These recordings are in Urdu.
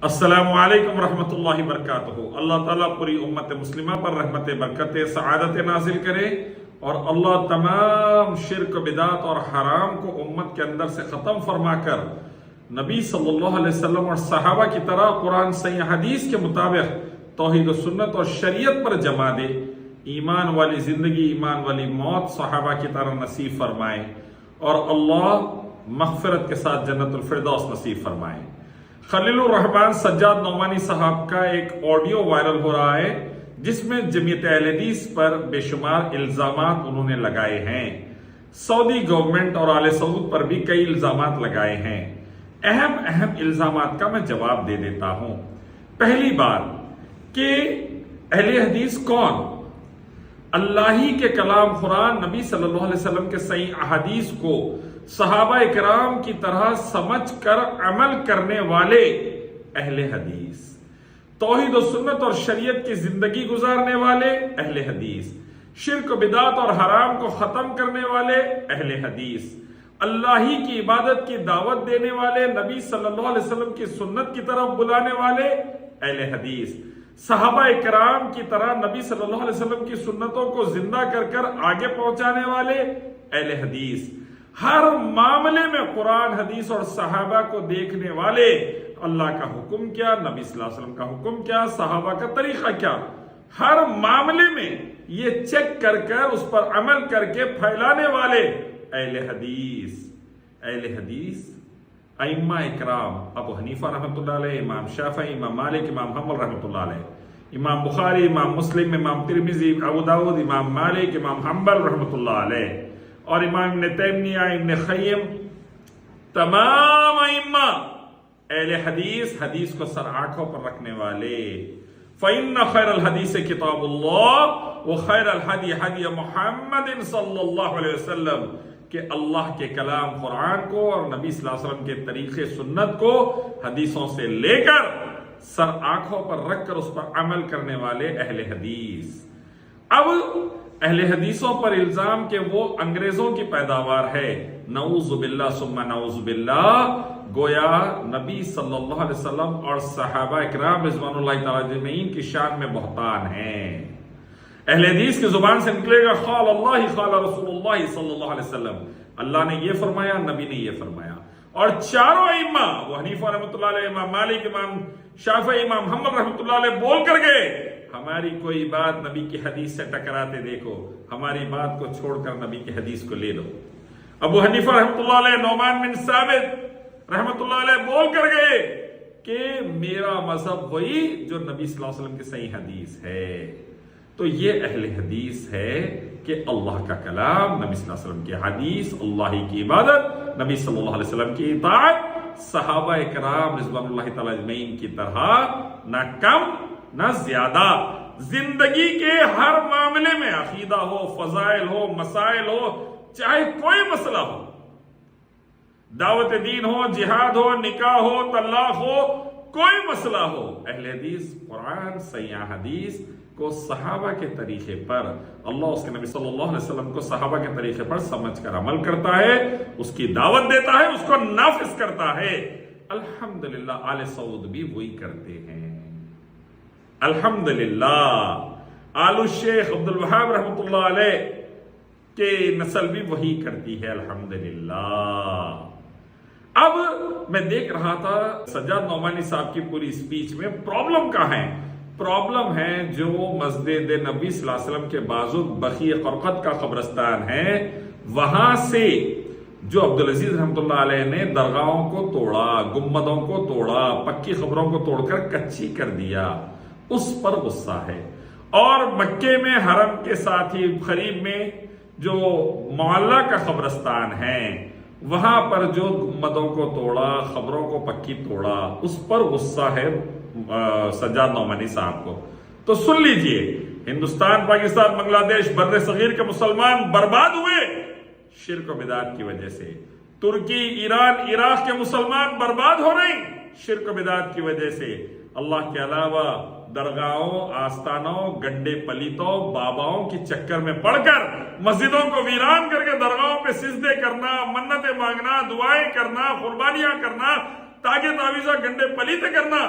السلام علیکم ورحمۃ اللہ وبرکاتہ۔ اللہ تعالیٰ پوری امت مسلمہ پر رحمت برکت سعادت نازل کرے اور اللہ تمام شرک بدعت اور حرام کو امت کے اندر سے ختم فرما کر نبی صلی اللہ علیہ وسلم اور صحابہ کی طرح قرآن صحیح حدیث کے مطابق توحید و سنت اور شریعت پر جما دے۔ ایمان والی زندگی، ایمان والی موت صحابہ کی طرح نصیب فرمائے اور اللہ مغفرت کے ساتھ جنت الفردوس نصیب فرمائے۔ خلیل الرحمن سجاد نعمانی صاحب کا ایک آڈیو وائرل ہو رہا ہے جس میں جمعیت اہل حدیث پر بے شمار الزامات انہوں نے لگائے ہیں۔ سعودی گورنمنٹ اور آل سعود پر بھی کئی الزامات لگائے ہیں۔ اہم الزامات کا میں جواب دے دیتا ہوں۔ پہلی بات کہ اہل حدیث کون؟ اللہ ہی کے کلام قرآن، نبی صلی اللہ علیہ وسلم کے صحیح احادیث کو صحابہ اکرام کی طرح سمجھ کر عمل کرنے والے اہل حدیث، توحید و سنت اور شریعت کی زندگی گزارنے والے اہل حدیث، شرک و بدعت اور حرام کو ختم کرنے والے اہل حدیث، اللہ ہی کی عبادت کی دعوت دینے والے، نبی صلی اللہ علیہ وسلم کی سنت کی طرف بلانے والے اہل حدیث، صحابہ اکرام کی طرح نبی صلی اللہ علیہ وسلم کی سنتوں کو زندہ کر آگے پہنچانے والے اہل حدیث، ہر معاملے میں قرآن حدیث اور صحابہ کو دیکھنے والے، اللہ کا حکم کیا، نبی صلی اللہ علیہ وسلم کا حکم کیا، صحابہ کا طریقہ کیا، ہر معاملے میں یہ چیک کر اس پر عمل کر کے پھیلانے والے اہل حدیث۔ اہل حدیث ائمہ اکرام، ابو حنیفہ رحمۃ اللہ علیہ، امام شافعی، امام مالک، امام حنبل رحمۃ اللہ علیہ، امام بخاری، امام مسلم، امام ترمذی، ابو داود، امام مالک، امام حنبل رحمۃ اللہ علیہ اور امام ابن تیمیہ، ابن قیم، تمام ائمہ اہل حدیث، حدیث کو سر آنکھوں پر رکھنے والے۔ فَإِنَّ خَيْرَ الْحَدِيثِ كِتَابُ اللَّهِ وَخَيْرَ الْهَدْيِ هَدْيُ مُحَمَّدٍ صلی اللہ علیہ وسلم، کہ اللہ کے کلام قرآن کو اور نبی صلی اللہ علیہ وسلم کے طریقے سنت کو حدیثوں سے لے کر سر آنکھوں پر رکھ کر اس پر عمل کرنے والے اہل حدیث۔ اب اہل حدیثوں پر الزام کہ وہ انگریزوں کی پیداوار ہے، نعوذ باللہ ثم نعوذ باللہ، گویا نبی صلی اللہ علیہ وسلم اور صحابہ اکرام رضوان اللہ تعالی اجمعین کی شان میں بہتان ہیں۔ اہل حدیث کی زبان سے نکلے گا قال اللہ قال رسول اللہ صلی اللہ علیہ وسلم، اللہ نے یہ فرمایا، نبی نے یہ فرمایا، اور چاروں ائمہ، ابو حنیفہ رحمۃ اللہ علیہ، امام مالک، امام شافعی، امام حنبل رحمۃ اللہ علیہ بول کر گئے ہماری کوئی بات نبی کی حدیث سے ٹکراتے دیکھو، ہماری بات کو چھوڑ کر نبی کی حدیث کو لے لو۔ ابو حنیفہ رحمۃ اللہ علیہ، نعمان بن ثابت رحمۃ اللہ علیہ بول کر گئے کہ میرا مذہب وہی جو نبی صلی اللہ علیہ وسلم کی صحیح حدیث ہے۔ تو یہ اہل حدیث ہے کہ اللہ کا کلام، نبی صلی اللہ علیہ وسلم کی حدیث، اللہ کی عبادت، نبی صلی اللہ علیہ وسلم کی اطاعت، صحابہ اکرام رضوان اللہ تعالی اجمعین کی طرح نہ کم نہ زیادہ، زندگی کے ہر معاملے میں، عقیدہ ہو، فضائل ہو، مسائل ہو، چاہے کوئی مسئلہ ہو، دعوت دین ہو، جہاد ہو، نکاح ہو، طلاق ہو، کوئی مسئلہ ہو، اہل حدیث قرآن صحیح حدیث کو صحابہ کے طریقے پر، اللہ اس کے نبی صلی اللہ علیہ وسلم کو صحابہ کے طریقے پر سمجھ کر عمل کرتا ہے، اس کی دعوت دیتا ہے، اس کو نافذ کرتا ہے۔ الحمدللہ آل سعود بھی وہی کرتے ہیں۔ الحمدللہ آل الشیخ عبد الوہاب رحمۃ اللہ علیہ کے نسل بھی وہی کرتی ہے، الحمدللہ۔ اب میں دیکھ رہا تھا سجاد نعمانی صاحب کی پوری سپیچ میں پرابلم کہاں ہے؟ پرابلم ہے جو مسجد نبی صلی اللہ علیہ وسلم کے بازو بقیع قرقد کا قبرستان ہے، وہاں سے جو عبدالعزیز رحمۃ اللہ علیہ نے درگاہوں کو توڑا، گنبدوں کو توڑا، پکی قبروں کو توڑ کر کچی کر دیا، اس پر غصہ ہے۔ اور مکے میں حرم کے ساتھ ہی قریب میں جو معلّہ کا قبرستان ہے، وہاں پر جو گنبدوں کو توڑا، قبروں کو پکی توڑا، اس پر غصہ ہے سجاد نعمانی صاحب کو۔ تو سن لیجئے، ہندوستان، پاکستان، بنگلہ دیش، بر صغیر کے مسلمان برباد ہوئے شرک و بدعت کی وجہ سے، ترکی، ایران، عراق کے مسلمان برباد ہو رہے ہیں شرک و بدعت کی وجہ سے۔ اللہ کے علاوہ درگاہوں، آستانوں، گڈھے پلیتوں، باباؤں کی چکر میں پڑھ کر مسجدوں کو ویران کر کے درگاہوں پہ سجدے کرنا، منتیں مانگنا، دعائیں کرنا، قربانیاں کرنا، تاکہ تعویذہ گنڈے پلیتے کرنا،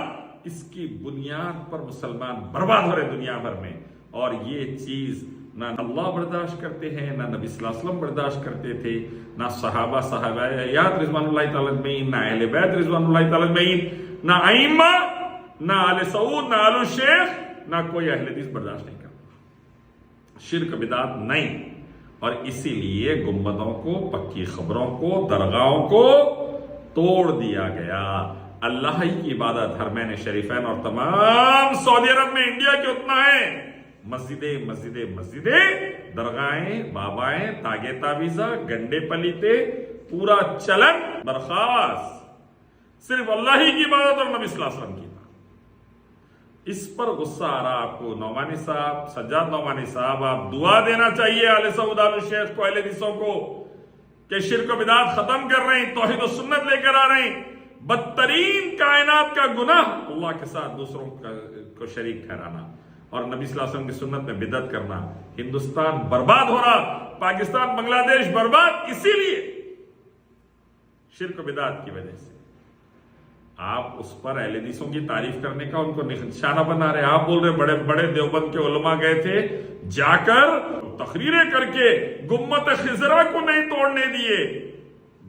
اس کی بنیاد پر مسلمان برباد ہو رہے دنیا بھر میں. اور یہ چیز نہ اللہ برداشت کرتے ہیں، نہ نبی صلی اللہ علیہ وسلم برداشت کرتے تھے، نہ صحابیات رضوان اللہ تعالی اجمعین، نہ اہل بیت رضوان اللہ تعالی اجمعین، نہ ائمہ، نہ آل سعود، نہ آل شیخ، نہ کوئی اہل حدیث برداشت نہیں کرتا. شرک بدعت نہیں. اور اسی لیے گنبدوں کو، پکی خبروں کو، درگاہوں کو توڑ دیا گیا. اللہ ہی کی عبادت حرمین شریفین اور تمام سعودی عرب میں، انڈیا کے اتنا ہے، مسجدیں، درگاہیں، بابائیں، تاگے تعویذہ، گنڈے پلیتے، پورا چلن برخاست. صرف اللہ ہی کی عبادت اور نبی صلی اللہ علیہ وسلم کی. اس پر غصہ آ رہا آپ کو نعمانی صاحب، سجاد نعمانی صاحب، آپ دعا دینا چاہیے آل سعود، آل شیخ کو، اہل حدیثوں کو، کہ شرک و بدعت ختم کر رہے ہیں، توحید و سنت لے کر آ رہے ہیں. بدترین کائنات کا گناہ اللہ کے ساتھ دوسروں کو شریک ٹھہرانا اور نبی صلی اللہ علیہ وسلم کی سنت میں بدعت کرنا. ہندوستان برباد ہو رہا، پاکستان، بنگلہ دیش برباد اسی لیے، شرک و بدعت کی وجہ سے. آپ اس پر اہل حدیثوں کی تعریف کرنے کا ان کو نشانہ بنا رہے. آپ بول رہے بڑے بڑے دیوبند کے علماء گئے تھے، جا کر تقریریں کر کے گنبد خضرا کو نہیں توڑنے دیے.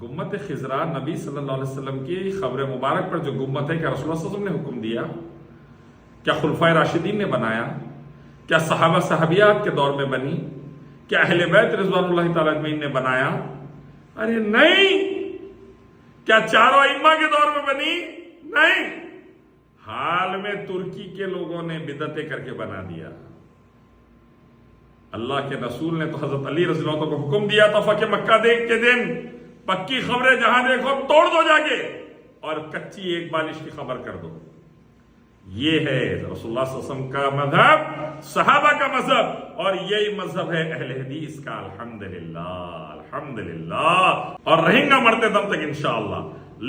گنبد خضرا نبی صلی اللہ علیہ وسلم کی خبر مبارک پر جو گنبد ہے، کیا رسول اللہ صلی اللہ علیہ وسلم نے حکم دیا؟ کیا خلفائے راشدین نے بنایا؟ کیا صحابہ صحابیات کے دور میں بنی؟ کیا اہل بیت رضوان اللہ تعالی اجمعین نے بنایا؟ ارے نہیں. کیا چاروں ائمہ کے دور میں بنی؟ نہیں. حال میں ترکی کے لوگوں نے بدعتیں کر کے بنا دیا. اللہ کے رسول نے تو حضرت علی رضی اللہ عنہ کو حکم دیا تھا، فتح مکہ دیکھ کے دن پکی خبریں جہاں دیکھو توڑ دو جا کے، اور کچی ایک بالش کی خبر کر دو. یہ ہے رسول اللہ صلی اللہ علیہ وسلم کا مذہب، صحابہ کا مذہب، اور یہی مذہب ہے اہل حدیث کا. الحمدللہ. اور رہیں گا مرتے دم تک انشاءاللہ.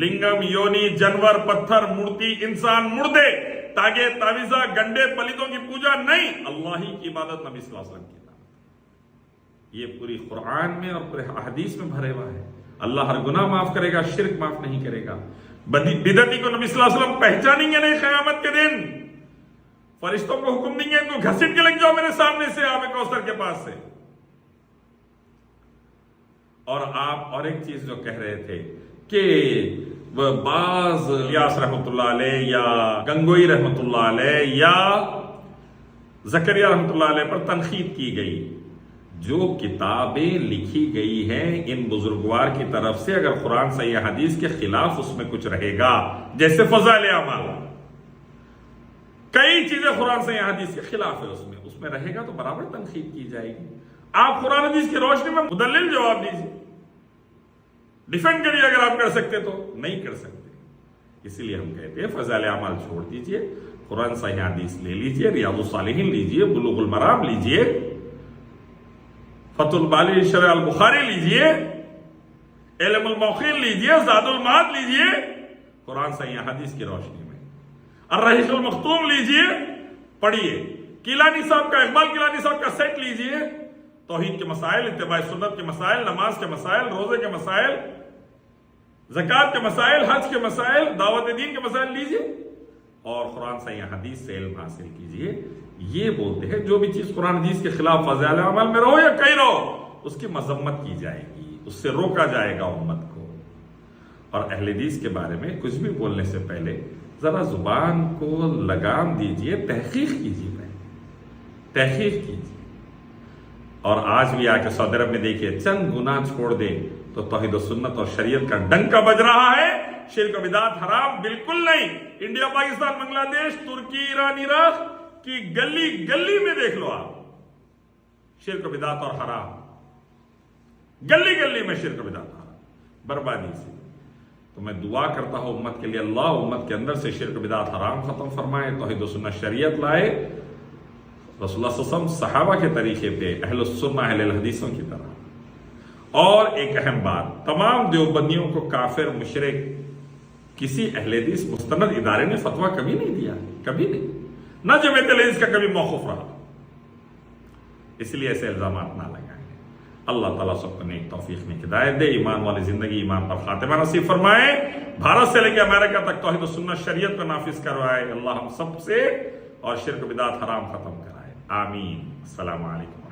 لنگم، یونی، جانور، پتھر، مورتی، انسان، مردے، تاگے تعویذہ، گنڈے پلیتوں کی پوجا نہیں، اللہ ہی کی عبادت، نبی صلی اللہ علیہ وسلم کی عبادت. یہ پوری قرآن میں اور پورے حدیث میں بھرے ہوا ہے. اللہ ہر گناہ معاف کرے گا، شرک معاف نہیں کرے گا. بدعتی کو نبی صلی اللہ علیہ وسلم پہچانیں گے نہیں قیامت کے دن. فرشتوں کو حکم دیں گے ان کو گھسٹ کے لگ جاؤ میرے سامنے سے، آب کوثر کے پاس سے. اور آپ اور ایک چیز جو کہہ رہے تھے کہ بعض الیاس رحمۃ اللہ علیہ یا گنگوئی رحمۃ اللہ علیہ یا زکریا رحمۃ اللہ علیہ پر تنقید کی گئی. جو کتابیں لکھی گئی ہیں ان بزرگوار کی طرف سے، اگر قرآن صحیح حدیث کے خلاف اس میں کچھ رہے گا، جیسے فضائل اعمال، کئی چیزیں قرآن صحیح حدیث کے خلاف ہے، اس میں رہے گا تو برابر تنقید کی جائے گی. آپ قرآن حدیث کی روشنی میں مدلل جواب دیجیے، ڈیفینڈ کریے اگر آپ کر سکتے تو. نہیں کر سکتے، اسی لیے ہم کہتے ہیں فضائل اعمال چھوڑ دیجیے، قرآن صحیح حدیث لے لیجیے، ریاض الصالحین لیجیے، بلوغ المرام لیجیے، فتح الباری شرح البخاری لیجیے، علم الموقین لیجیے، زاد المعاد لیجیے، قرآن صحیح حدیث کی روشنی میں الرحیق المختوم لیجیے، پڑھیے. کیلانی صاحب کا، اقبال کیلانی صاحب کا سیٹ لیجیے، توحید کے مسائل، اتباع سنت کے مسائل، نماز کے مسائل، روزے کے مسائل، زکوٰۃ کے مسائل، حج کے مسائل، دعوت دین کے مسائل لیجیے اور قرآن صحیح حدیث سے علم حاصل کیجیے. یہ بولتے ہیں جو بھی چیز قرآن حدیث کے خلاف فضائل اعمال میں رہو یا کہیں رہو، اس کی مذمت کی جائے گی، اس سے روکا جائے گا امت کو. اور اہل حدیث کے بارے میں کچھ بھی بولنے سے پہلے ذرا زبان کو لگام دیجیے، تحقیق کیجیے، تحقیق کیجیے. اور آج بھی آ کے سعودی عرب میں دیکھیے، چند گناہ چھوڑ دے تو توحید و سنت اور شریعت کا ڈنکا بج رہا ہے. شرک و بدعت حرام بالکل نہیں. انڈیا، پاکستان، بنگلہ دیش، ترکی، ایران، عراق کی گلی گلی میں دیکھ لو آپ، شرک و بدعت اور حرام، گلی گلی میں شرک و بدعت حرام، بربادی سے. تو میں دعا کرتا ہوں امت کے لیے، اللہ امت کے اندر سے شرک و بدعت حرام ختم فرمائے، توحید و سنت شریعت لائے، رسول اللہ صلی اللہ علیہ وسلم صحابہ کے طریقے پہ، اہل السنہ اہل الحدیثوں کی طرح. اور ایک اہم بات، تمام دیوبندیوں کو کافر، مشرک، کسی اہل حدیث مستند ادارے نے فتویٰ کبھی نہیں دیا، کبھی نہیں، نہ جمعیت الحدیث کا کبھی موقف رہا. اس لیے ایسے الزامات نہ لگائیں. اللہ تعالیٰ سب کو نیک توفیق میں ہدایت دے، ایمان والی زندگی، ایمان پر خاتمہ نصیب فرمائے، بھارت سے لے کے امریکہ تک توحید و سنت شریعت کو نافذ کروائے، اللہ ہم سب سے اور شرک بدعت حرام ختم کرائے، آمین۔ السلام علیکم۔